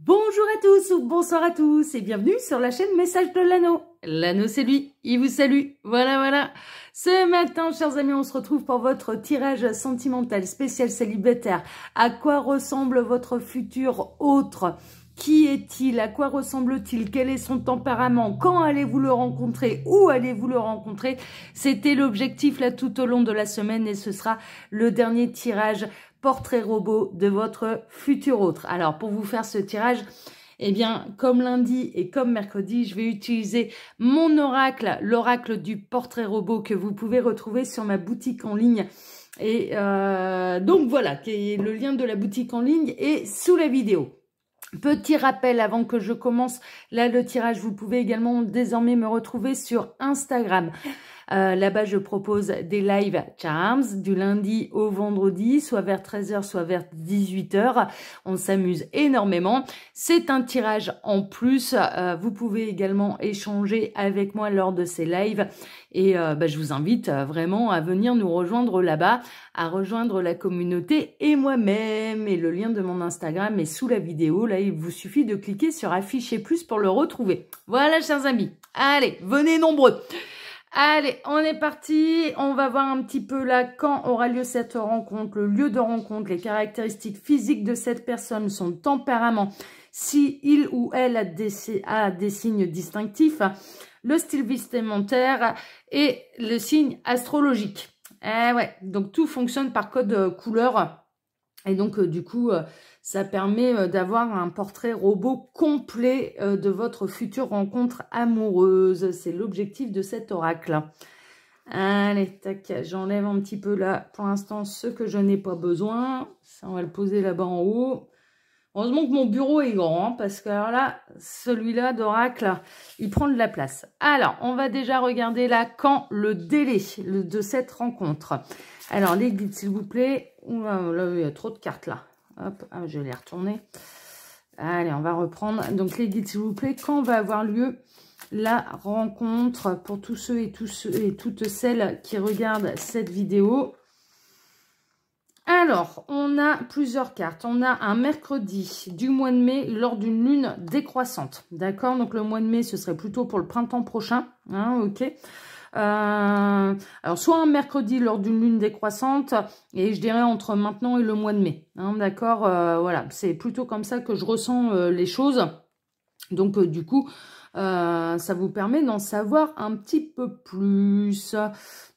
Bonjour à tous ou bonsoir à tous et bienvenue sur la chaîne Message de l'Anneau. L'Anneau c'est lui, il vous salue. Voilà. Ce matin, chers amis, on se retrouve pour votre tirage sentimental spécial célibataire. À quoi ressemble votre futur autre ? Qui est-il? À quoi ressemble-t-il? Quel est son tempérament? Quand allez-vous le rencontrer? Où allez-vous le rencontrer? C'était l'objectif là tout au long de la semaine et ce sera le dernier tirage portrait robot de votre futur autre. Alors, pour vous faire ce tirage, eh bien, comme lundi et comme mercredi, je vais utiliser mon oracle, l'oracle du portrait robot que vous pouvez retrouver sur ma boutique en ligne. Et donc voilà, le lien de la boutique en ligne est sous la vidéo. Petit rappel avant que je commence là le tirage, vous pouvez également désormais me retrouver sur Instagram. Là-bas, je propose des live charms du lundi au vendredi, soit vers 13h, soit vers 18h. On s'amuse énormément. C'est un tirage en plus. Vous pouvez également échanger avec moi lors de ces lives. Et je vous invite vraiment à venir nous rejoindre là-bas, à rejoindre la communauté et moi-même. Et le lien de mon Instagram est sous la vidéo. Là, il vous suffit de cliquer sur afficher plus pour le retrouver. Voilà, chers amis. Allez, venez nombreux. Allez, on est parti. On va voir un petit peu là quand aura lieu cette rencontre, le lieu de rencontre, les caractéristiques physiques de cette personne, son tempérament, si il ou elle a des signes distinctifs, le style vestimentaire et le signe astrologique. Eh ouais, donc tout fonctionne par code couleur. Et donc, du coup, ça permet d'avoir un portrait robot complet de votre future rencontre amoureuse. C'est l'objectif de cet oracle. Allez, tac, j'enlève un petit peu là, pour l'instant, ce que je n'ai pas besoin. Ça, on va le poser là-bas en haut. Heureusement que mon bureau est grand, hein, parce que alors là, celui-là d'oracle, il prend de la place. Alors, on va déjà regarder là quand le délai de cette rencontre. Alors, les guides, s'il vous plaît. Oula, là, il y a trop de cartes là. Hop, je vais les retourner. Allez, on va reprendre. Donc, les guides, s'il vous plaît, quand va avoir lieu la rencontre pour tous ceux et toutes celles qui regardent cette vidéo? Alors, on a plusieurs cartes. On a un mercredi du mois de mai lors d'une lune décroissante. D'accord? Donc, le mois de mai, ce serait plutôt pour le printemps prochain. Hein, ok. Alors, soit un mercredi lors d'une lune décroissante, et je dirais entre maintenant et le mois de mai. Hein, d'accord? Voilà, c'est plutôt comme ça que je ressens les choses. Donc, du coup, ça vous permet d'en savoir un petit peu plus.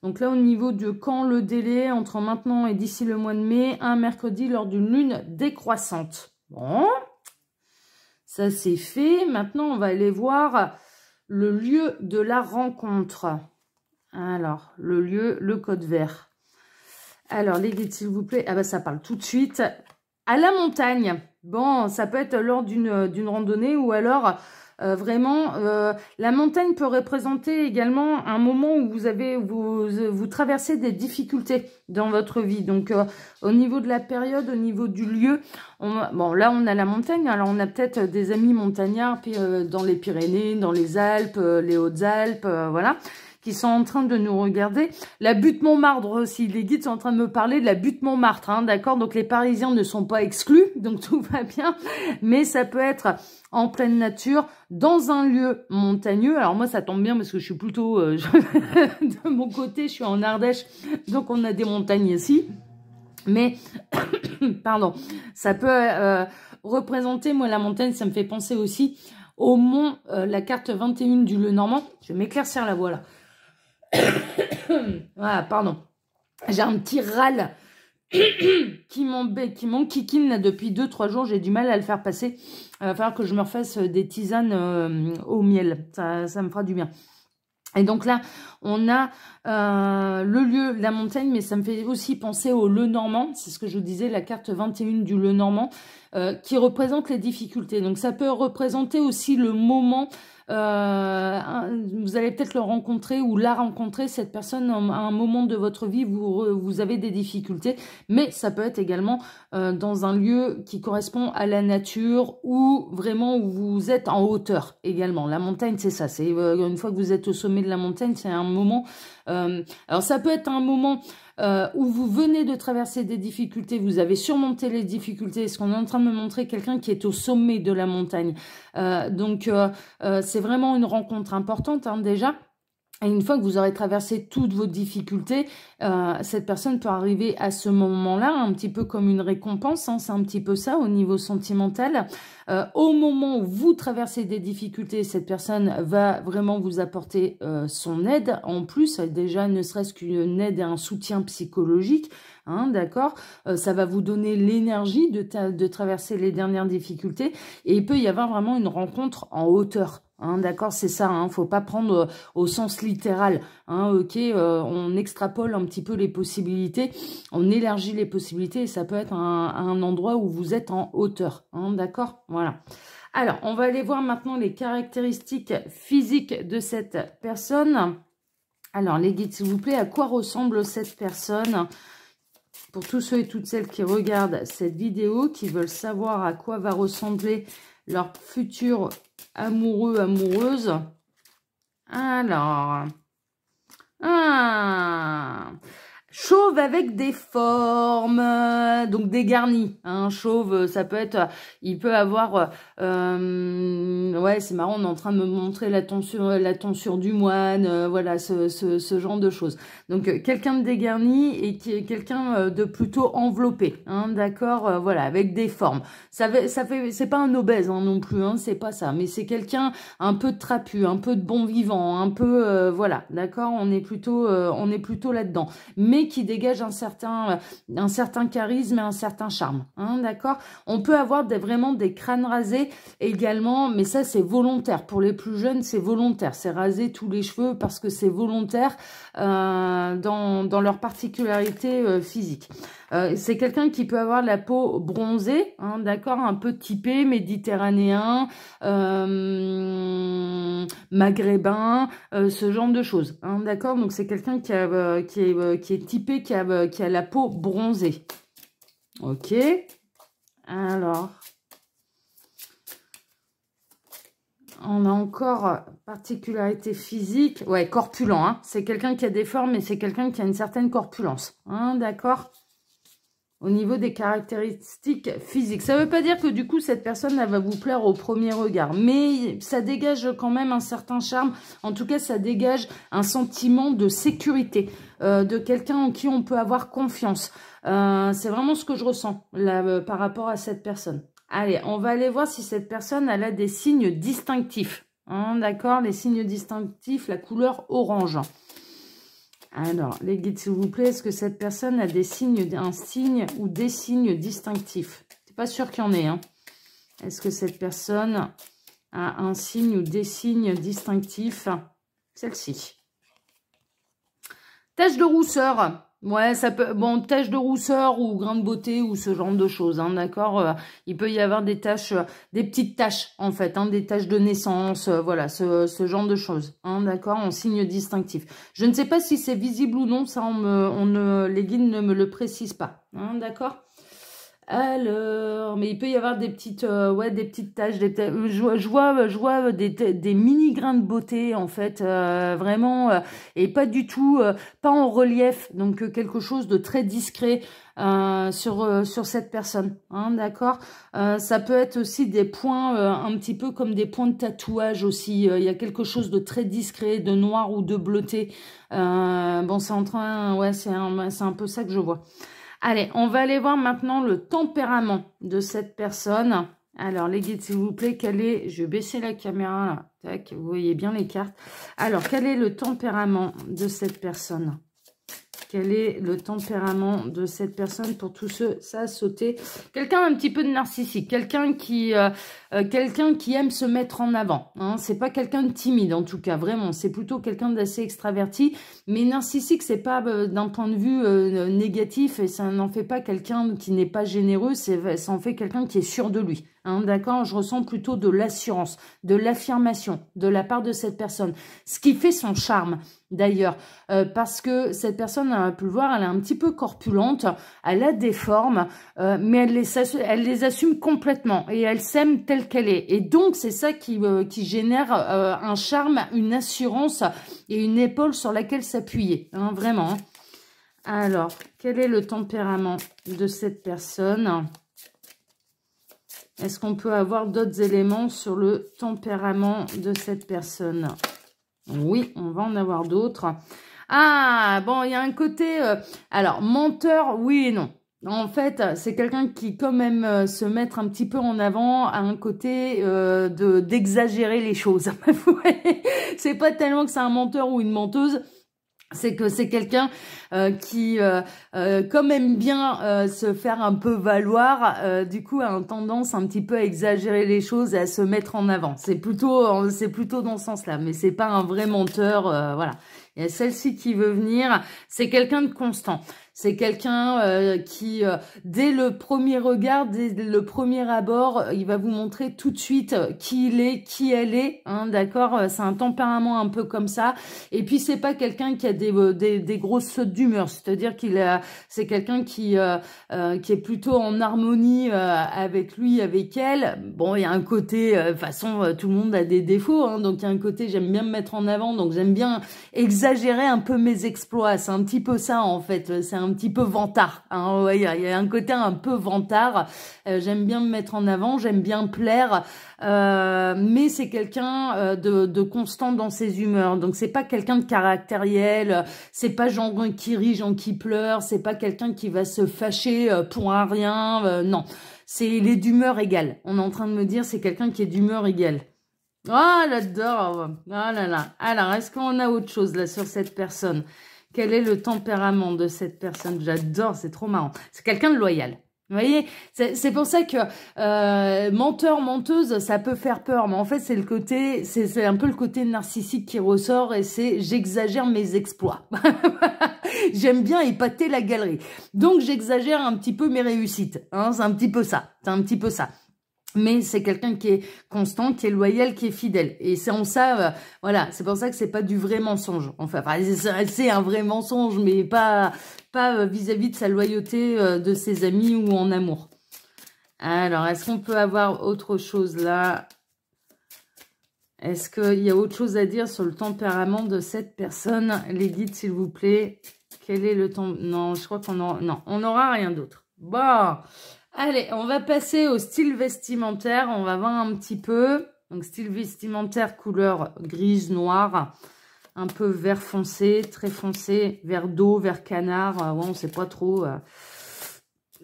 Donc là, au niveau de quand le délai, entre maintenant et d'ici le mois de mai, un mercredi lors d'une lune décroissante. Bon, ça c'est fait. Maintenant, on va aller voir le lieu de la rencontre. Alors, le lieu, le code vert. Alors, les guides, s'il vous plaît. Ah bah, ça parle tout de suite. À la montagne. Bon, ça peut être lors d'une randonnée ou alors... vraiment, la montagne peut représenter également un moment où vous traversez des difficultés dans votre vie. Donc, au niveau de la période, au niveau du lieu, bon, là, on a la montagne. Alors, on a peut-être des amis montagnards dans les Pyrénées, dans les Alpes, les Hautes-Alpes, voilà, qui sont en train de nous regarder. La butte Montmartre aussi, les guides sont en train de me parler de la butte Montmartre, hein, d'accord? Donc, les Parisiens ne sont pas exclus, donc tout va bien. Mais ça peut être en pleine nature, dans un lieu montagneux. Alors moi, ça tombe bien parce que je suis plutôt de mon côté, je suis en Ardèche, donc on a des montagnes ici. Mais, pardon, ça peut représenter, moi, la montagne, ça me fait penser aussi au mont, la carte 21 du Lenormand. Je vais m'éclaircir la voix là. Voilà, pardon. J'ai un petit râle qui m'enquiquine là depuis 2-3 jours. J'ai du mal à le faire passer. Il va falloir que je me refasse des tisanes au miel. Ça me fera du bien. Et donc là, on a le lieu, la montagne, mais ça me fait aussi penser au Lenormand. C'est ce que je vous disais, la carte 21 du Lenormand, qui représente les difficultés. Donc ça peut représenter aussi le moment... vous allez peut-être le rencontrer ou la rencontrer, cette personne, à un moment de votre vie, vous avez des difficultés, mais ça peut être également dans un lieu qui correspond à la nature ou vraiment où vous êtes en hauteur également. La montagne, c'est ça, c'est une fois que vous êtes au sommet sommet de la montagne, c'est un moment... alors ça peut être un moment où vous venez de traverser des difficultés, vous avez surmonté les difficultés, ce qu'on est en train de me montrer, quelqu'un qui est au sommet de la montagne. Donc c'est vraiment une rencontre importante hein, déjà. Et une fois que vous aurez traversé toutes vos difficultés, cette personne peut arriver à ce moment-là, un petit peu comme une récompense, hein, c'est un petit peu ça au niveau sentimental. Au moment où vous traversez des difficultés, cette personne va vraiment vous apporter son aide. En plus, déjà, ne serait-ce qu'une aide et un soutien psychologique, hein, d'accord, ça va vous donner l'énergie de traverser les dernières difficultés. Et il peut y avoir vraiment une rencontre en hauteur. Hein, d'accord, c'est ça, hein, faut pas prendre au sens littéral, hein, ok, on extrapole un petit peu les possibilités, on élargit les possibilités et ça peut être un endroit où vous êtes en hauteur, hein, d'accord, voilà. Alors, on va aller voir maintenant les caractéristiques physiques de cette personne. Alors, les guides, s'il vous plaît, à quoi ressemble cette personne? Pour tous ceux et toutes celles qui regardent cette vidéo, qui veulent savoir à quoi va ressembler leur futur amoureux, amoureuse. Alors, chauve avec des formes, donc dégarni. Hein, chauve, ça peut être, il peut avoir, ouais, c'est marrant, on est en train de me montrer la tonsure du moine, voilà, ce genre de choses. Donc, quelqu'un de dégarni et qui est quelqu'un de plutôt enveloppé, hein, d'accord, voilà, avec des formes. Ça fait, c'est pas un obèse hein, non plus, hein, c'est pas ça, mais c'est quelqu'un un peu de trapu, un peu de bon vivant, un peu, voilà, d'accord, on est plutôt là-dedans. Mais qui dégage un certain charisme et un certain charme, hein, d'accord. On peut avoir vraiment des crânes rasés également, mais ça c'est volontaire. Pour les plus jeunes, c'est volontaire, c'est raser tous les cheveux parce que c'est volontaire dans leur particularité physique. C'est quelqu'un qui peut avoir la peau bronzée, hein, d'accord, un peu typé, méditerranéen, maghrébin, ce genre de choses, hein, d'accord. Donc c'est quelqu'un qui est typé, qui a la peau bronzée. Ok. Alors, on a encore particularité physique. Ouais, corpulent. Hein. C'est quelqu'un qui a des formes, mais c'est quelqu'un qui a une certaine corpulence. Hein, d'accord. Au niveau des caractéristiques physiques. Ça ne veut pas dire que du coup, cette personne, elle va vous plaire au premier regard. Mais ça dégage quand même un certain charme. En tout cas, ça dégage un sentiment de sécurité. De quelqu'un en qui on peut avoir confiance. C'est vraiment ce que je ressens là, par rapport à cette personne. Allez, on va aller voir si cette personne, elle a des signes distinctifs. Hein, d'accord, les signes distinctifs, la couleur orange. Alors, les guides, s'il vous plaît, est-ce que cette personne a des signes, un signe ou des signes distinctifs? C'est pas sûr qu'il y en ait. Hein. Est-ce que cette personne a un signe ou des signes distinctifs? Celle-ci. Tache de rousseur. Ouais, ça peut, bon, tache de rousseur ou grain de beauté ou ce genre de choses, hein, d'accord. Il peut y avoir des taches, des petites taches en fait, hein, des taches de naissance, voilà, ce genre de choses, hein, d'accord, en signe distinctif. Je ne sais pas si c'est visible ou non, ça les guides ne me le précisent pas, hein, d'accord. Alors, mais il peut y avoir des petites, ouais, des petites taches. Je vois des mini grains de beauté en fait, vraiment, et pas du tout, pas en relief, donc quelque chose de très discret sur cette personne, hein, d'accord. Ça peut être aussi des points, un petit peu comme des points de tatouage aussi. Il y a quelque chose de très discret, de noir ou de bleuté. Bon, c'est en train, ouais, c'est un peu ça que je vois. Allez, on va aller voir maintenant le tempérament de cette personne. Alors, les guides, s'il vous plaît, quel est... Je vais baisser la caméra, là. Tac, vous voyez bien les cartes. Alors, quel est le tempérament de cette personne? Quel est le tempérament de cette personne pour tous ceux, ça a sauté? Quelqu'un un petit peu de narcissique, quelqu'un qui aime se mettre en avant. Hein. C'est pas quelqu'un de timide en tout cas, vraiment. C'est plutôt quelqu'un d'assez extraverti. Mais narcissique, c'est pas d'un point de vue négatif et ça n'en fait pas quelqu'un qui n'est pas généreux. Ça en fait quelqu'un qui est sûr de lui. Hein, d'accord, je ressens plutôt de l'assurance, de l'affirmation de la part de cette personne. Ce qui fait son charme, d'ailleurs, parce que cette personne, on a pu le voir, elle est un petit peu corpulente, elle a des formes, mais elle les assume complètement et elle s'aime telle telle qu'elle est. Et donc, c'est ça qui génère un charme, une assurance et une épaule sur laquelle s'appuyer. Hein, vraiment. Hein. Alors, quel est le tempérament de cette personne? Est-ce qu'on peut avoir d'autres éléments sur le tempérament de cette personne? Oui, on va en avoir d'autres. Ah, bon, il y a un côté... alors, menteur, oui et non. En fait, c'est quelqu'un qui, quand même, se mettre un petit peu en avant, a un côté d'exagérer les choses. C'est pas tellement que c'est un menteur ou une menteuse, c'est que c'est quelqu'un qui, comme aime bien se faire un peu valoir, du coup a une tendance un petit peu à exagérer les choses et à se mettre en avant. C'est plutôt dans ce sens-là, mais c'est pas un vrai menteur, voilà. Il y a celle-ci qui veut venir, c'est quelqu'un de constant. C'est quelqu'un qui, dès le premier regard, dès le premier abord, il va vous montrer tout de suite qui il est, qui elle est. Hein, d'accord, c'est un tempérament un peu comme ça. Et puis c'est pas quelqu'un qui a des grosses sautes d'humeur. C'est-à-dire c'est quelqu'un qui est plutôt en harmonie avec lui, avec elle. Bon, il y a un côté, de toute façon, tout le monde a des défauts. Hein, donc il y a un côté, j'aime bien me mettre en avant. Donc j'aime bien exagérer un peu mes exploits. C'est un petit peu ça en fait. C'est un petit peu vantard. Hein, ouais, il y a un côté un peu vantard. J'aime bien me mettre en avant, j'aime bien plaire, mais c'est quelqu'un de constant dans ses humeurs. Donc c'est pas quelqu'un de caractériel, c'est pas Jean qui rit, Jean qui pleure, c'est pas quelqu'un qui va se fâcher pour un rien. Non, il est d'humeur égale. On est en train de me dire c'est quelqu'un qui est d'humeur égale. Ah, j'adore. Ah là là. Alors, est-ce qu'on a autre chose là sur cette personne? Quel est le tempérament de cette personne? J'adore, c'est trop marrant. C'est quelqu'un de loyal. Vous voyez, c'est pour ça que menteur, menteuse, ça peut faire peur. Mais en fait, c'est un peu le côté narcissique qui ressort et c'est j'exagère mes exploits. J'aime bien épater la galerie. Donc, j'exagère un petit peu mes réussites. Hein, c'est un petit peu ça. C'est un petit peu ça. Mais c'est quelqu'un qui est constant, qui est loyal, qui est fidèle. Et c'est en ça, voilà, c'est pour ça que c'est pas du vrai mensonge. Enfin, c'est un vrai mensonge, mais pas vis-à-vis de sa loyauté de ses amis ou en amour. Alors, est-ce qu'on peut avoir autre chose là? Est-ce qu'il y a autre chose à dire sur le tempérament de cette personne? Les guides, s'il vous plaît. Quel est le temps? Non, je crois qu'on aura... Non, on n'aura rien d'autre. Bon... Allez, on va passer au style vestimentaire. On va voir un petit peu. Donc, style vestimentaire, couleur grise, noire. Un peu vert foncé, très foncé. Vert d'eau, vert canard. Ouais, on ne sait pas trop.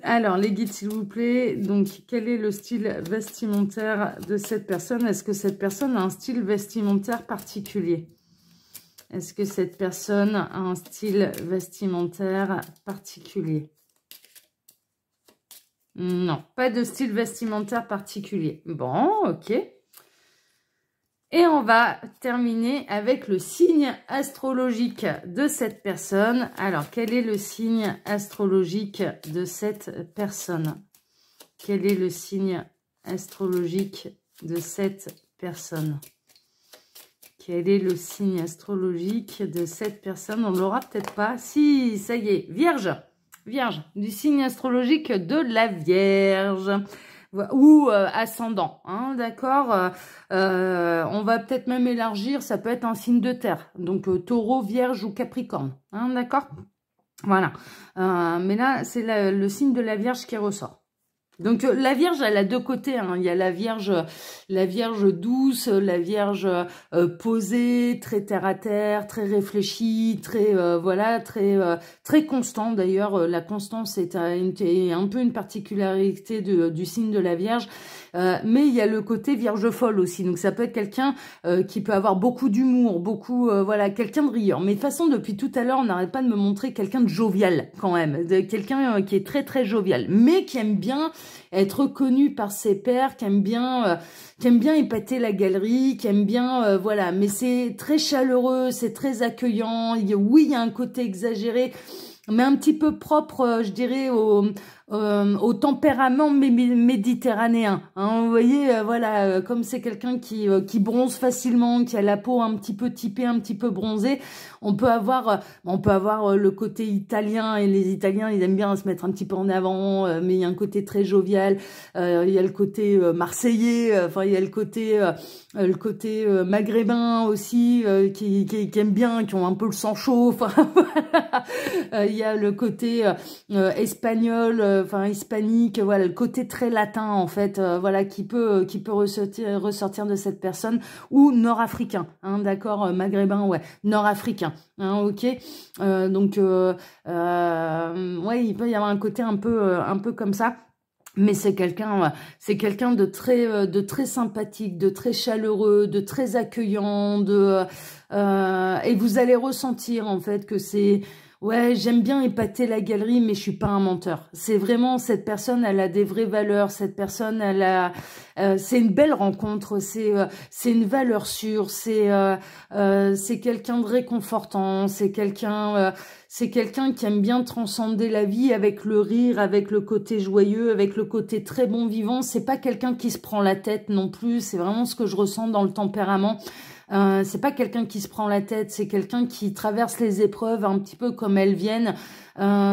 Alors, les guides, s'il vous plaît. Donc, quel est le style vestimentaire de cette personne? Est-ce que cette personne a un style vestimentaire particulier? Est-ce que cette personne a un style vestimentaire particulier? Non, pas de style vestimentaire particulier. Bon, ok. Et on va terminer avec le signe astrologique de cette personne. Alors, quel est le signe astrologique de cette personne? Quel est le signe astrologique de cette personne? Quel est le signe astrologique de cette personne? On ne l'aura peut-être pas. Si, ça y est, Vierge. Vierge, du signe astrologique de la Vierge ou ascendant, hein, d'accord. On va peut-être même élargir, ça peut être un signe de terre, donc Taureau, Vierge ou Capricorne, hein, d'accord. Voilà, mais là c'est le signe de la Vierge qui ressort. Donc la Vierge, elle a deux côtés. Hein. Il y a la Vierge douce, la Vierge posée, très terre à terre, très réfléchie, très voilà, très constant. D'ailleurs, la constance est un peu une particularité du signe de la Vierge. Mais il y a le côté Vierge folle aussi. Donc ça peut être quelqu'un qui peut avoir beaucoup d'humour, beaucoup voilà, quelqu'un de rieur. Mais de toute façon, depuis tout à l'heure, on n'arrête pas de me montrer quelqu'un de jovial quand même, quelqu'un qui est très très jovial, mais qui aime bien être reconnu par ses pairs, qui aime bien épater la galerie, qui aime bien voilà. Mais c'est très chaleureux, c'est très accueillant. Oui, il y a un côté exagéré, mais un petit peu propre, je dirais, au tempérament méditerranéen. Hein, vous voyez, voilà, comme c'est quelqu'un qui bronze facilement, qui a la peau un petit peu typée, un petit peu bronzée, on peut avoir le côté italien, et les Italiens, ils aiment bien se mettre un petit peu en avant, mais il y a un côté très jovial, il y a le côté marseillais, enfin il y a le côté maghrébin aussi, qui aiment bien, qui ont un peu le sang chaud, enfin voilà. Il y a le côté espagnol, enfin hispanique, voilà, le côté très latin en fait, voilà, qui peut ressortir de cette personne, ou nord-africain, hein, d'accord, maghrébin, ouais, nord-africain, hein, ok, donc ouais, il peut y avoir un côté un peu comme ça. Mais c'est quelqu'un de très sympathique, de très chaleureux, de très accueillant, et vous allez ressentir en fait que c'est, ouais, j'aime bien épater la galerie, mais je suis pas un menteur. C'est vraiment, cette personne, elle a des vraies valeurs. Cette personne, c'est une belle rencontre. C'est une valeur sûre. C'est quelqu'un de réconfortant. C'est quelqu'un qui aime bien transcender la vie avec le rire, avec le côté joyeux, avec le côté très bon vivant. C'est pas quelqu'un qui se prend la tête non plus. C'est vraiment ce que je ressens dans le tempérament. C'est pas quelqu'un qui se prend la tête, c'est quelqu'un qui traverse les épreuves un petit peu comme elles viennent.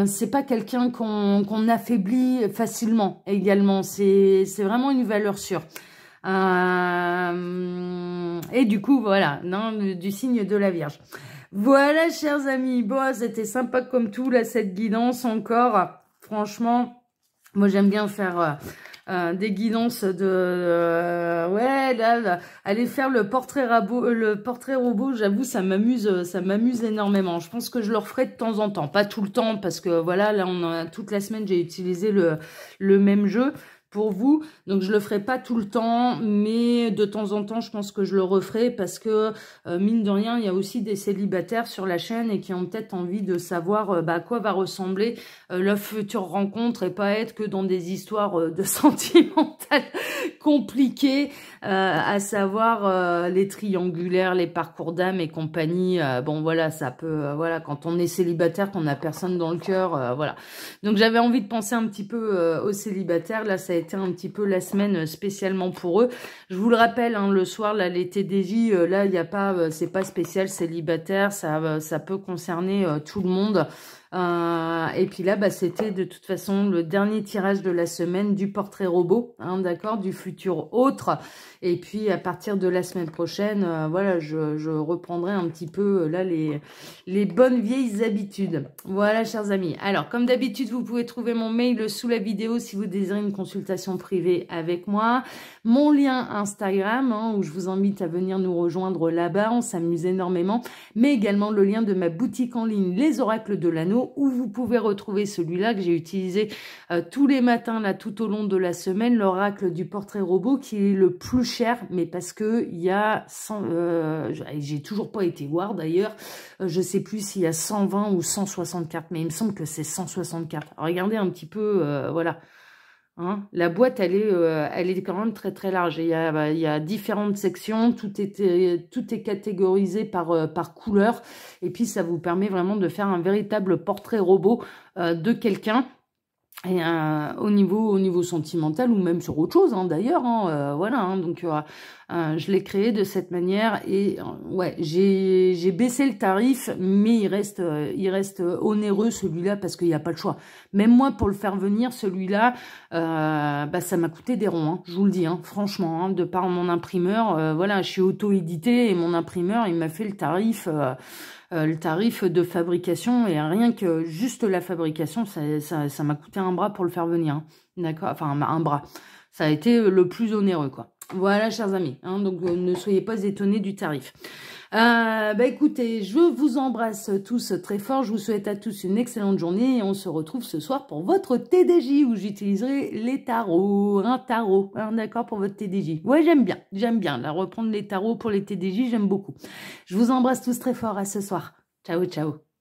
C'est pas quelqu'un qu'on affaiblit facilement également. C'est vraiment une valeur sûre. Et du coup, voilà, non, du signe de la Vierge. Voilà, chers amis. Bon, c'était sympa comme tout, là, cette guidance encore. Franchement, moi, j'aime bien faire des guidances ouais, là, aller faire le portrait robot, j'avoue, ça m'amuse énormément. Je pense que je le referai de temps en temps, pas tout le temps, parce que voilà, là, toute la semaine, j'ai utilisé le même jeu pour vous, donc je le ferai pas tout le temps, mais de temps en temps, je pense que je le referai, parce que mine de rien, il y a aussi des célibataires sur la chaîne et qui ont peut-être envie de savoir à quoi va ressembler leur future rencontre, et pas être que dans des histoires de sentimentales compliquées, à savoir les triangulaires, les parcours d'âme et compagnie. Bon voilà, ça peut, voilà, quand on est célibataire, qu'on a personne dans le cœur, voilà. Donc j'avais envie de penser un petit peu aux célibataires. Là, ça a été un petit peu la semaine spécialement pour eux. Je vous le rappelle, hein, le soir, là, les TDJ, là, il n'y a pas, c'est pas spécial célibataire, ça peut concerner tout le monde. Et puis là, bah, c'était de toute façon le dernier tirage de la semaine du portrait robot, hein, d'accord, du futur autre. Et puis à partir de la semaine prochaine, voilà, je reprendrai un petit peu là les bonnes vieilles habitudes. Voilà, chers amis. Alors, comme d'habitude, vous pouvez trouver mon mail sous la vidéo si vous désirez une consultation privée avec moi. Mon lien Instagram, hein, où je vous invite à venir nous rejoindre là-bas, on s'amuse énormément. Mais également le lien de ma boutique en ligne, Les Oracles de l'Anneau, où vous pouvez retrouver celui-là que j'ai utilisé tous les matins là tout au long de la semaine, l'oracle du portrait robot, qui est le plus cher, mais parce que il y a j'ai toujours pas été voir d'ailleurs, je sais plus s'il y a 120 ou 164, mais il me semble que c'est 164. Alors, regardez un petit peu, voilà. Hein, la boîte, elle est quand même très très large. Il y a différentes sections, tout est catégorisé par couleur, et puis ça vous permet vraiment de faire un véritable portrait robot de quelqu'un. Et au niveau sentimental, ou même sur autre chose, hein, d'ailleurs, hein, voilà, hein, donc je l'ai créé de cette manière, et ouais, j'ai baissé le tarif, mais il reste onéreux celui-là, parce qu'il n'y a pas le choix. Même moi, pour le faire venir, celui-là, bah, ça m'a coûté des ronds, hein, je vous le dis, hein, franchement, hein, de par mon imprimeur, voilà, je suis auto-édité, et mon imprimeur, il m'a fait le tarif de fabrication, et rien que juste la fabrication, ça m'a coûté un bras pour le faire venir, hein. D'accord, enfin un bras, ça a été le plus onéreux, quoi. Voilà, chers amis, hein, donc ne soyez pas étonnés du tarif. Bah écoutez, je vous embrasse tous très fort, je vous souhaite à tous une excellente journée, et on se retrouve ce soir pour votre TDJ, où j'utiliserai les tarots, un tarot, hein, d'accord, pour votre TDJ. Ouais, j'aime bien, là, reprendre les tarots pour les TDJ, j'aime beaucoup. Je vous embrasse tous très fort, à ce soir. Ciao, ciao.